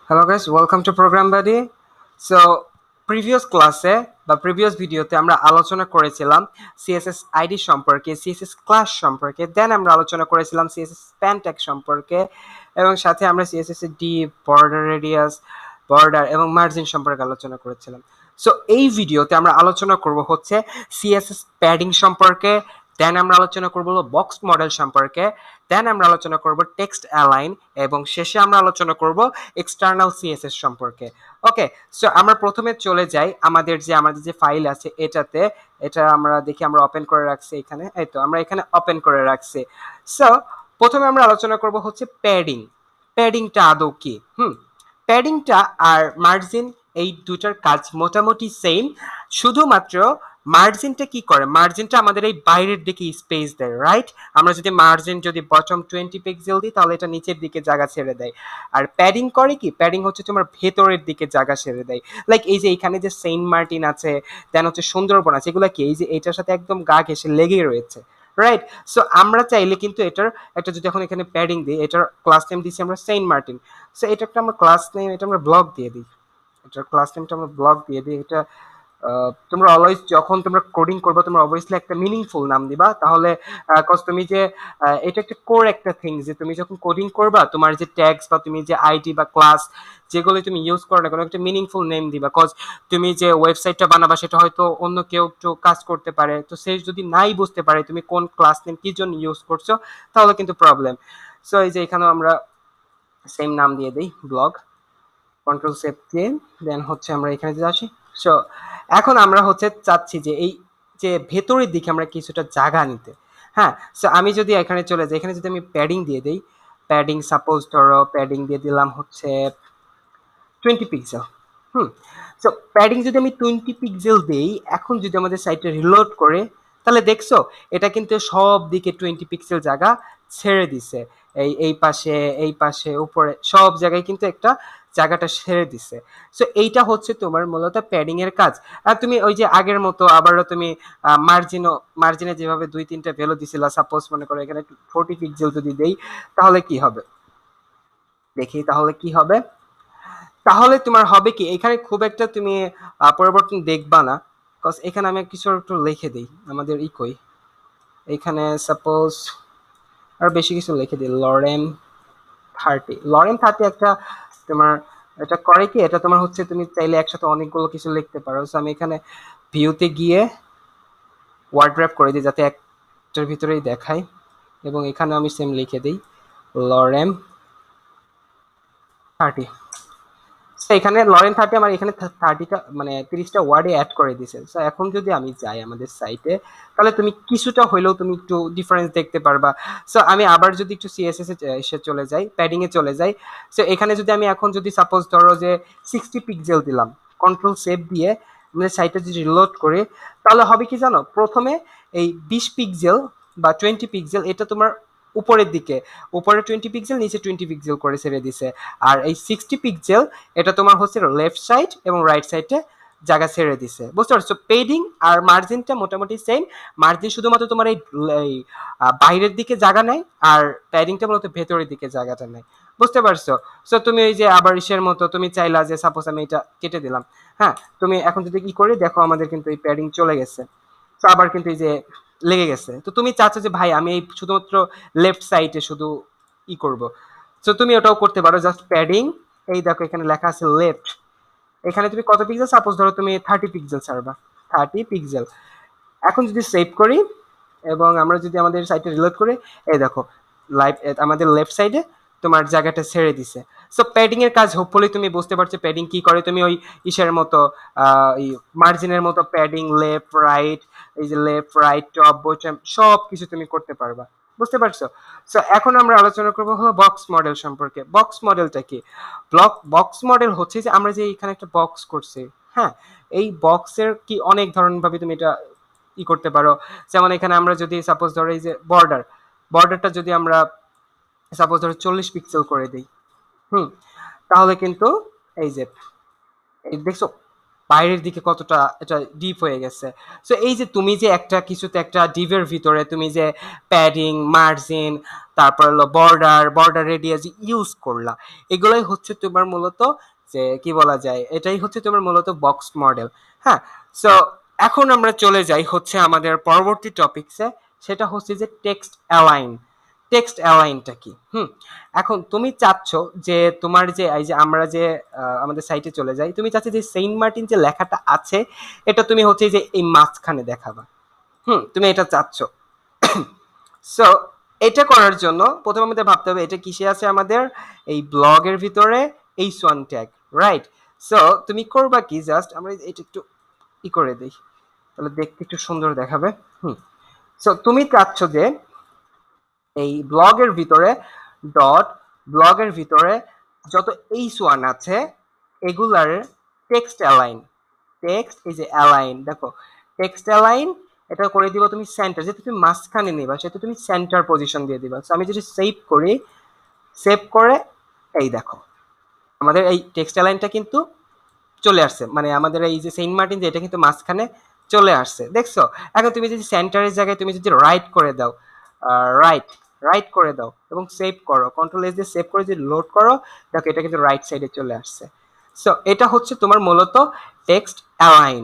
Hello guys, welcome to Program Buddy. So previous ক্লাসে বা previous ভিডিওতে আমরা আলোচনা করেছিলাম সিএসএস আইডি সম্পর্কে, সিএসএস ক্লাস সম্পর্কে, দেন আমরা আলোচনা করেছিলাম সিএসএস স্প্যান ট্যাগ সম্পর্কে, এবং সাথে আমরা সিএসএস এর ডিপ, বর্ডার রেডিয়াস, বর্ডার এবং মার্জিন সম্পর্কে আলোচনা করেছিলাম। সো এই ভিডিওতে আমরা আলোচনা করব হচ্ছে সিএসএস প্যাডিং সম্পর্কে, দেন আমরা আলোচনা করব বক্স মডেল সম্পর্কে, দেন আমরা আলোচনা করব টেক্সট অ্যালাইন, এবং শেষে আমরা আলোচনা করব এক্সটার্নাল সিএসএস সম্পর্কে। ওকে, সো আমরা প্রথমে চলে যাই আমাদের যে ফাইল আছে এটাতে। এটা আমরা দেখি আমরা ওপেন করে রাখছি এখানে, এই তো আমরা এখানে ওপেন করে রাখছি। সো প্রথমে আমরা আলোচনা করব হচ্ছে প্যাডিং। প্যাডিংটা আদৌ কি? প্যাডিংটা আর মার্জিন এই দুটার কাজ মোটামুটি সেম, শুধুমাত্র মার্জিনটা কি করে, মার্জিনটা আমাদের এই বাইরের দিকে স্পেস দেয়, রাইট? আমরা যদি মার্জিন যদি বটম 20 পিক্সেল দিই তাহলে এটা নিচের দিকে জায়গা ছেড়ে দেয়। আর প্যাডিং করে কি, প্যাডিং হচ্ছে তোমার ভেতরের দিকে জায়গা ছেড়ে দেয়। লাইক এই যে এখানে যে সেন্ট মার্টিন আছে, দেন হচ্ছে সুন্দরবন আছে, এগুলো কি এই যে এটার সাথে একদম গা ঘেঁষে লেগেই রয়েছে, রাইট? সো আমরা চাইলে কিন্তু এটার একটা যদি এখন এখানে প্যাডিং দিই, এটার ক্লাস নেম দিচ্ছি আমরা সেন্ট মার্টিন। সো এটা একটা আমরা ক্লাস নেম, এটা আমরা ব্লক দিয়ে দিই, এটার ক্লাস নেমটা আমরা ব্লক দিয়ে দিই। এটা তোমরা অলওয়েজ যখন তোমরা কোডিং করবে তোমরা অবভিয়াসলি একটা মিনিংফুল নাম দিবা, তাহলে কজ তুমি যে এটা একটা কোর একটা থিং, যে তুমি যখন কোডিং করবা তোমার যে ট্যাগস বা তুমি যে আইডি বা ক্লাস যেগুলো তুমি ইউজ করো না কোনো একটা মিনিংফুল নেম দিবা, কজ তুমি যে ওয়েবসাইটটা বানাবা সেটা হয়তো অন্য কেউ একটু কাজ করতে পারে, তো সে যদি নাই বুঝতে পারে তুমি কোন ক্লাস নেম কি জন্য ইউজ করছো তাহলে কিন্তু প্রবলেম। সো এই যে এখানেও আমরা সেম নাম দিয়ে দিই, ব্লগ, কন্ট্রোল সেভ দিয়ে দেন হচ্ছে আমরা এখানে যে আসি। সো এখন আমরা হচ্ছে চাচ্ছি যে এই যে ভেতরের দিকে আমরা কিছুটা জায়গা নিতে। হ্যাঁ, সো আমি যদি এখানে চলে যাই, এখানে যদি আমি প্যাডিং দিয়ে দিই, প্যাডিং সাপোজ ধরো প্যাডিং দিয়ে দিলাম হচ্ছে 20 পিক্সেল। হুম, সো প্যাডিং যদি আমি 20 পিক্সেল দেই, এখন যদি আমাদের সাইটে রিলোড করে তাহলে দেখছো এটা কিন্তু সব দিকে 20 পিক্সেল জায়গা ছেড়ে দিছে। এই পাশে উপরে সব জায়গায় কিন্তু একটা জায়গাটা ছেড়ে দিছে। সো এইটা হচ্ছে তোমার মূলত প্যাডিং এর কাজ। আর তুমি ওই যে আগের মতো আবারও তুমি মার্জিনে যেভাবে 2-3টা ভ্যালু দিছিলা, সাপোজ মনে করো এখানে 40 পিক্সেল যদি দেই তাহলে কি হবে, দেখি তাহলে কি হবে। তাহলে তোমার হবে কি এখানে খুব একটা তুমি পরিবর্তন দেখবা না, কজ এখানে আমি কিছু একটু লিখে দিই আমাদের কই, এখানে সাপোজ আর বেশি কিছু লিখে দিই, লরেম 30 একটা তোমার, এটা করে কি, এটা তোমার হচ্ছে তুমি চাইলে একসাথে অনেকগুলো কিছু লিখতে পারো। সো আমি এখানে ভিউতে গিয়ে ওয়ার্ড র্যাপ করে দিই যাতে একটার ভিতরেই দেখায়, এবং এখানে আমি সেম লিখে দিই লরেম 30। তো এখানে লরেন 30 আমার এখানে 30টা মানে 30টা ওয়ার্ডে অ্যাড করে দিছে। সো এখন যদি আমি যাই আমাদের সাইটে তাহলে তুমি কিছুটা হইলেও তুমি একটু ডিফারেন্স দেখতে পারবা। সো আমি আবার যদি একটু সিএসএস এসে চলে যাই, প্যাডিং এ চলে যাই। সো এখানে যদি আমি এখন যদি সাপোজ ধরো যে 60 পিক্সেল দিলাম, কন্ট্রোল সেভ দিয়ে আমাদের সাইটে যদি রিলোড করি তাহলে হবে কি জানো, প্রথমে এই 20 পিক্সেল বা 20 পিক্সেল এটা তোমার উপরের দিকে, উপরে 20 পিক্সেল নিচে 20 পিক্সেল করে ছেড়ে দিছে। আর এই 60 পিক্সেল এটা তোমার হচ্ছে লেফট সাইড এবং রাইট সাইডে জায়গা ছেড়ে দিছে, বুঝতে পারছো? পেডিং আর মার্জিনটা মোটামুটি সেম, মার্জিন শুধুমাত্র তোমার এই বাইরের দিকে জায়গা নেয়, আর প্যাডিংটা মূলত ভেতরের দিকে জায়গাটা নেয়, বুঝতে পারছো? সো তুমি এই যে আবার ইসের মতো তুমি চাইলা যে সাপোজ আমি এটা কেটে দিলাম, হ্যাঁ, তুমি এখন যদি কি করি দেখো আমাদের কিন্তু এই প্যাডিং চলে গেছে। তো আবার কিন্তু এই যে লেগে গেছে, তো তুমি চাচ্ছ যে ভাই আমি এই শুধুমাত্র লেফট সাইডে শুধু করব। সো তুমি ওটাও করতে পারো, জাস্ট প্যাডিং, এই দেখো এখানে লেখা আছে লেফট, এখানে তুমি কত পিক্সেল, সাপোজ ধরো তুমি 30 পিক্সেল ছাড়বা, 30 পিক্সেল। এখন যদি সেভ করি এবং আমরা যদি আমাদের সাইটে রিলোড করি, এই দেখো লাইভ আমাদের লেফট সাইডে তোমার জায়গাটা ছেড়ে দিছে। সো প্যাডিং এর কাজ হোপফুলি তুমি বুঝতে পারছো প্যাডিং কি করে। তুমি ওই ইসের মতো মার্জিনের মতো প্যাডিং লেফট রাইট, এই যে লেফট রাইট টপ বটম সব কিছু তুমি করতে পারবা, বুঝতে পারছো? সো এখন আমরা আলোচনা করবো হলো বক্স মডেল সম্পর্কে। বক্স মডেলটা কি? বক্স মডেল হচ্ছে যে আমরা যে এখানে একটা বক্স করছি, হ্যাঁ, এই বক্সের কি অনেক ধরনের ভাবে তুমি এটা করতে পারো। যেমন এখানে আমরা যদি সাপোজ ধরো এই যে বর্ডারটা যদি আমরা সাপোজ ধরো 40 পিক্সেল করে দিই, হুম, তাহলে কিন্তু এই যে এই দেখছো বাইরের দিকে কতটা এটা ডিপ হয়ে গেছে। সো এই যে তুমি যে একটা কিছুতে একটা ডিভের ভিতরে তুমি যে প্যাডিং, মার্জিন, তারপর হলো বর্ডার রেডিয়াস ইউজ করলা, এগুলোই হচ্ছে তোমার মূলত যে কি বলা যায়, এটাই হচ্ছে তোমার মূলত বক্স মডেল। হ্যাঁ, সো এখন আমরা চলে যাই হচ্ছে আমাদের পরবর্তী টপিকসে, সেটা হচ্ছে যে টেক্সট অ্যালাইন। টেক্সট অ্যালাইনটা কি? এখন তুমি চাচ্ছ যে তোমার যে এই যে আমরা যে আমাদের সাইটে চলে যাই, তুমি চাচ্ছ যে সেন্ট মার্টিন যে লেখাটা আছে এটা তুমি হচ্ছে যে এই মাঝখানে দেখাবা। তুমি এটা চাচ্ছ। সো এটা করার জন্য প্রথমে আমাদের ভাবতে হবে এটা কিসে আছে, আমাদের এই ব্লগের ভিতরে এই ওয়ান ট্যাগ, রাইট? সো তুমি করবা কি, জাস্ট আমরা এটা একটু করে দিই, তাহলে দেখতে একটু সুন্দর দেখাবে। সো তুমি চাচ্ছ যে এই ব্লগের ভিতরে ডট, ব্লগের ভিতরে যত এইচ ওয়ান আছে এগুলার টেক্সট অ্যালাইন, টেক্সট এই যে অ্যালাইন, দেখো টেক্সট অ্যালাইন এটা করে দিব তুমি সেন্টার, যেহেতু তুমি মাঝখানে নিবা সেহেতু তুমি সেন্টার পজিশন দিয়ে দিবা। সো আমি যদি সেভ করি, সেভ করে এই দেখো আমাদের এই টেক্সট অ্যালাইনটা কিন্তু চলে আসছে, মানে আমাদের এই যে সেন্ট মার্টিন যে এটা কিন্তু মাঝখানে চলে আসছে, দেখছো? এখন তুমি যদি সেন্টারের জায়গায় তুমি যদি রাইট করে দাও, রাইট রাইট করে দাও এবং সেভ করো, কন্ট্রোল এস দিয়ে সেভ করে যদি লোড করো, দেখো এটা কিন্তু রাইট সাইডে চলে আসছে। সো এটা হচ্ছে তোমার মূলত টেক্সট অ্যালাইন।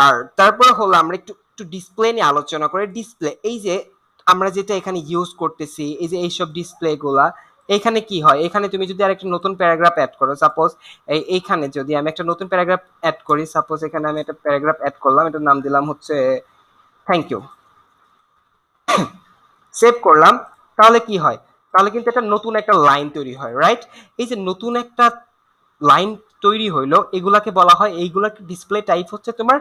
আর তারপরে হলো আমরা একটু একটু ডিসপ্লে নিয়ে আলোচনা করি। ডিসপ্লে এই যে আমরা যেটা এখানে ইউজ করতেছি, এই যে এইসব ডিসপ্লে গুলা, এখানে কি হয়, এখানে তুমি যদি আরেকটা নতুন প্যারাগ্রাফ অ্যাড করো, সাপোজ এইখানে যদি আমি একটা নতুন প্যারাগ্রাফ অ্যাড করি, সাপোজ এখানে আমি একটা প্যারাগ্রাফ অ্যাড করলাম, এটার নাম দিলাম হচ্ছে থ্যাংক ইউ, সেভ করলাম, তাহলে কি হয়, তাহলে কিন্তু একটা নতুন একটা লাইন তৈরি হয়, রাইট? এই যে নতুন একটা লাইন তৈরি হইলো, এগুলাকে বলা হয়, এইগুলাকে ডিসপ্লে টাইপ হচ্ছে তোমার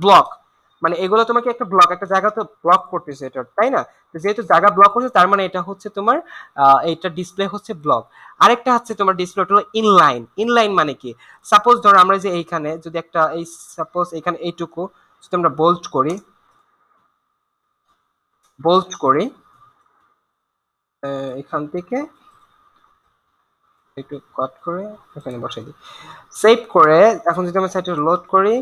ব্লক, মানে এগুলো তোমাকে একটা ব্লক, একটা জায়গা তো ব্লক করতেছে এটা, তাই না? তো যেহেতু জায়গা ব্লক করছে তার মানে এটা হচ্ছে তোমার এইটা ডিসপ্লে হচ্ছে ব্লক। আরেকটা হচ্ছে তোমার ডিসপ্লে হলো ইনলাইন। ইনলাইন মানে কি, সাপোজ ধরো আমরা যে এইখানে যদি একটা এই সাপোজ এখানে এইটুকু যদি আমরা বোল্ড করি, বোল্ড করি এখান থেকে একটু কাট করে এখানে বসাই দিই, সেভ করে এখন যদি আমরা সাইটে লোড করি,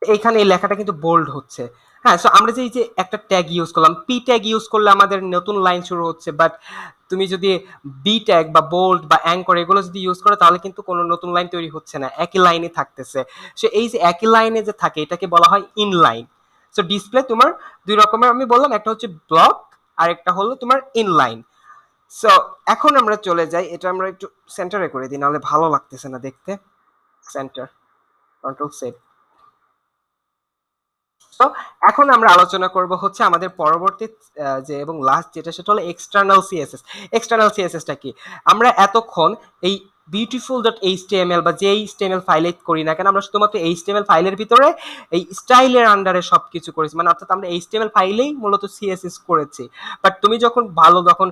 এইখানে এই লেখাটা কিন্তু বোল্ড হচ্ছে। হ্যাঁ, সো আমরা যে এই যে একটা ট্যাগ ইউজ করলাম, পি ট্যাগ ইউজ করলে আমাদের নতুন লাইন শুরু হচ্ছে, বাট তুমি যদি বি ট্যাগ বা বোল্ড বা অ্যাঙ্কর এগুলো যদি ইউজ করো তাহলে কিন্তু কোনো নতুন লাইন তৈরি হচ্ছে না, একই লাইনে থাকতেছে। সো এই যে একই লাইনে যে থাকে এটাকে বলা হয় ইনলাইন। সো ডিসপ্লে তোমার দুই রকমের আমি বললাম, একটা হচ্ছে ব্লক আর একটা হলো তোমার ইনলাইন। সো এখন আমরা চলে যাই, এটা আমরা একটু সেন্টারে করে দিই, নাহলে ভালো লাগতেছে না দেখতে। Centre, control save. তো এখন আমরা আলোচনা করব হচ্ছে আমাদের পরবর্তী যে এবং লাস্ট যেটা, সেটা হলো এক্সটার্নাল সিএসএস। এক্সটার্নাল সিএসএসটা কি, আমরা এতক্ষণ এই বিউটিফুল ডট এইচটিএমএল বা যে এইচটিএমএল ফাইলে করি না কেন, আমরা শুধুমাত্র এইচটিএমএল ফাইলের ভিতরে এই স্টাইলের আন্ডারে সবকিছু করেছি, মানে অর্থাৎ আমরা এইচটিএমএল ফাইলেই মূলত সিএসএস করেছি। বাট তুমি যখন ভালো, যখন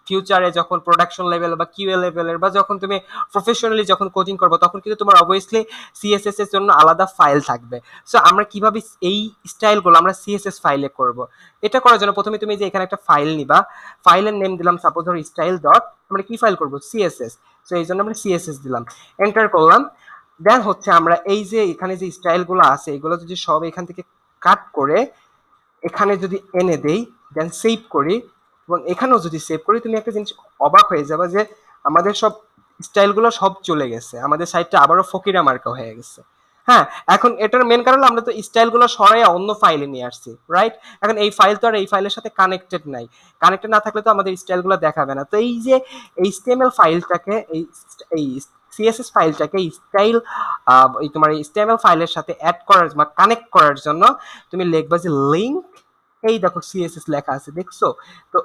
ফিউচারে যখন প্রোডাকশন লেভেল বা কিউএ লেভেলের বা যখন তুমি প্রফেশনালি যখন কোডিং করবো তখন কিন্তু তোমার অবভিয়াসলি সিএসএস এর জন্য আলাদা ফাইল থাকবে। সো আমরা কিভাবে এই স্টাইলগুলো আমরা সিএসএস ফাইলে করব, এটা করার জন্য প্রথমে তুমি যে এখানে একটা ফাইল নিবা, ফাইলের নেম দিলাম সাপোজ ধরো স্টাইল ডট, আমরা কি ফাইল করব, সিএসএস। সো এই জন্য আমরা সিএসএস দিলাম, এন্টার করলাম। দেন হচ্ছে আমরা এই যে এখানে যে স্টাইলগুলো আছে এগুলো যদি সব এখান থেকে কাট করে এখানে যদি এনে দেই, দেন সেভ করি, এবং এখানেও যদি সেভ করি, তুমি একটা জিনিস অবাক হয়ে যাবে যে আমাদের সব স্টাইলগুলো সব চলে গেছে, আমাদের সাইটটা আবারও ফকিরা মার্কা হয়ে গেছে। হ্যাঁ, এখন এটার মেন কারণ আমরা তো স্টাইলগুলো সরাই অন্য ফাইলে নিয়ে আসছি, রাইট? এখন এই ফাইল তো আর এই ফাইলের সাথে কানেক্টেড নাই, কানেক্টেড না থাকলে তো আমাদের স্টাইলগুলো দেখাবে না। তো এই যে এইচটিএমএল ফাইলটাকে এই সিএসএস ফাইলটাকে স্টাইল এই তোমার এই এইচটিএমএল ফাইলের সাথে অ্যাড করার বা কানেক্ট করার জন্য তুমি লিখবা যে লিংক, এই দেখো সিএসএস লেখা আছে, দেখছো? তো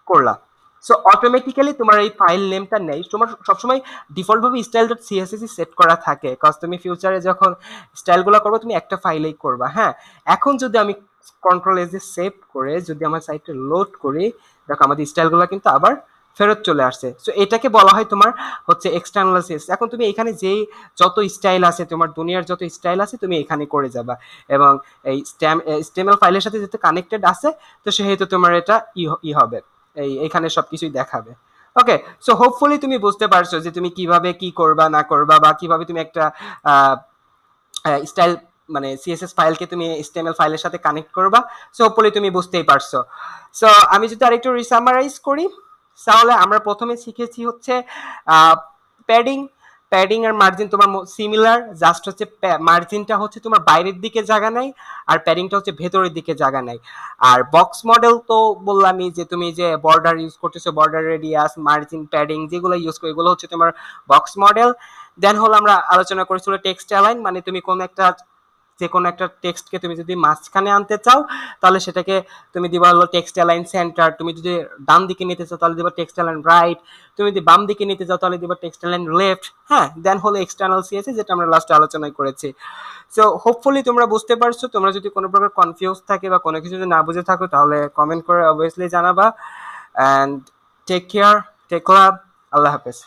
করলা, সো অটোমেটিক্যালি তোমার এই ফাইল নেমটা নেই, তোমার সবসময় ডিফল্ট ভাবে স্টাইল ডট সিএসএস সেট করা থাকে, কজ তুমি ফিউচারে যখন স্টাইলগুলো করবে তুমি একটা ফাইলেই করবা। হ্যাঁ, এখন যদি আমি কন্ট্রোল এস দিয়ে সেভ করে যদি আমার সাইটে লোড করি, দেখো আমাদের স্টাইলগুলো কিন্তু আবার ফেরত চলে আসছে। সো এটাকে বলা হয় তোমার হচ্ছে এক্সটার্নাল সিএসএস। এখন তুমি এখানে যেই যত স্টাইল আছে, তোমার দুনিয়ার যত স্টাইল আছে তুমি এখানে করে যাবা, এবং এই স্টেমেল ফাইলের সাথে যেহেতু কানেক্টেড আছে তো সেহেতু তোমার এটা ই হবে, এই এখানে সবকিছুই দেখাবে। ওকে, সো হোপফুলি তুমি বুঝতে পারছো যে তুমি কিভাবে কি করবা না করবা, বা কিভাবে তুমি একটা স্টাইল মানে সিএসএস ফাইলকে তুমি এইচটিএমএল ফাইলের সাথে কানেক্ট করবা। সো হোপফুলি তুমি বুঝতেই পারছো। সো আমি যদি আরেকটু রিসামারাইজ করি, তাহলে আমরা প্রথমে শিখেছি হচ্ছে প্যাডিং। প্যাডিং আর মার্জিন তোমার সিমিলার, জাস্ট হচ্ছে মার্জিনটা হচ্ছে তোমার বাইরের দিকে জায়গা নেয়, আর প্যাডিংটা হচ্ছে ভেতরের দিকে জায়গা নেয়। আর বক্স মডেল তো বললামই, যে তুমি যে বর্ডার ইউজ করতেছো, বর্ডার রেডিয়াস, মার্জিন, প্যাডিং যেগুলো ইউজ করো এগুলো হচ্ছে তোমার বক্স মডেল। দেন হলো আমরা আলোচনা করেছিল টেক্সট অ্যালাইন, মানে তুমি কোন একটা যে কোনো একটা টেক্সটকে তুমি যদি মাঝখানে আনতে চাও তাহলে সেটাকে তুমি দিবা হলো টেক্সট অ্যালাইন সেন্টার। তুমি যদি ডান দিকে নিতে চাও তাহলে দিবা টেক্সট অ্যালাইন রাইট। তুমি যদি বাম দিকে নিতে চাও তাহলে দিবা টেক্সট অ্যালাইন লেফট। হ্যাঁ, দেন হলো এক্সটার্নাল সিএসএস, যেটা আমরা লাস্টে আলোচনা করেছি। সো হোপফুলি তোমরা বুঝতে পারছো। তোমরা যদি কোনো প্রকার কনফিউজ থাকে বা কোনো কিছু যদি না বুঝে থাকো তাহলে কমেন্ট করে অবভিয়াসলি জানাবা। অ্যান্ড টেক কেয়ার, টেক লাভ, আল্লাহ হাফেজ।